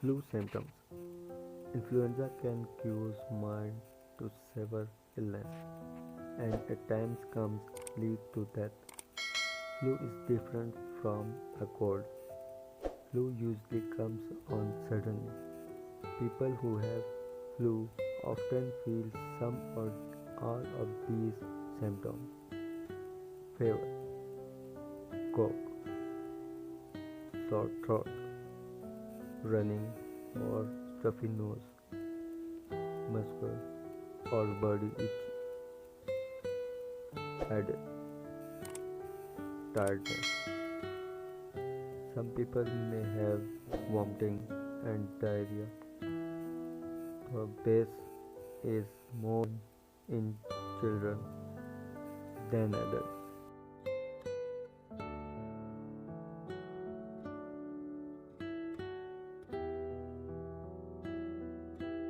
Flu symptoms. Influenza can cause mild to severe illness and at times comes lead to death. Flu is different from a cold. Flu usually comes on suddenly. People who have flu often feel some or all of these symptoms: fever, cough, sore throat, running or stuffy nose, muscle or body itch, headache, tiredness. Some people may have vomiting and diarrhea. The base is more in children than adults.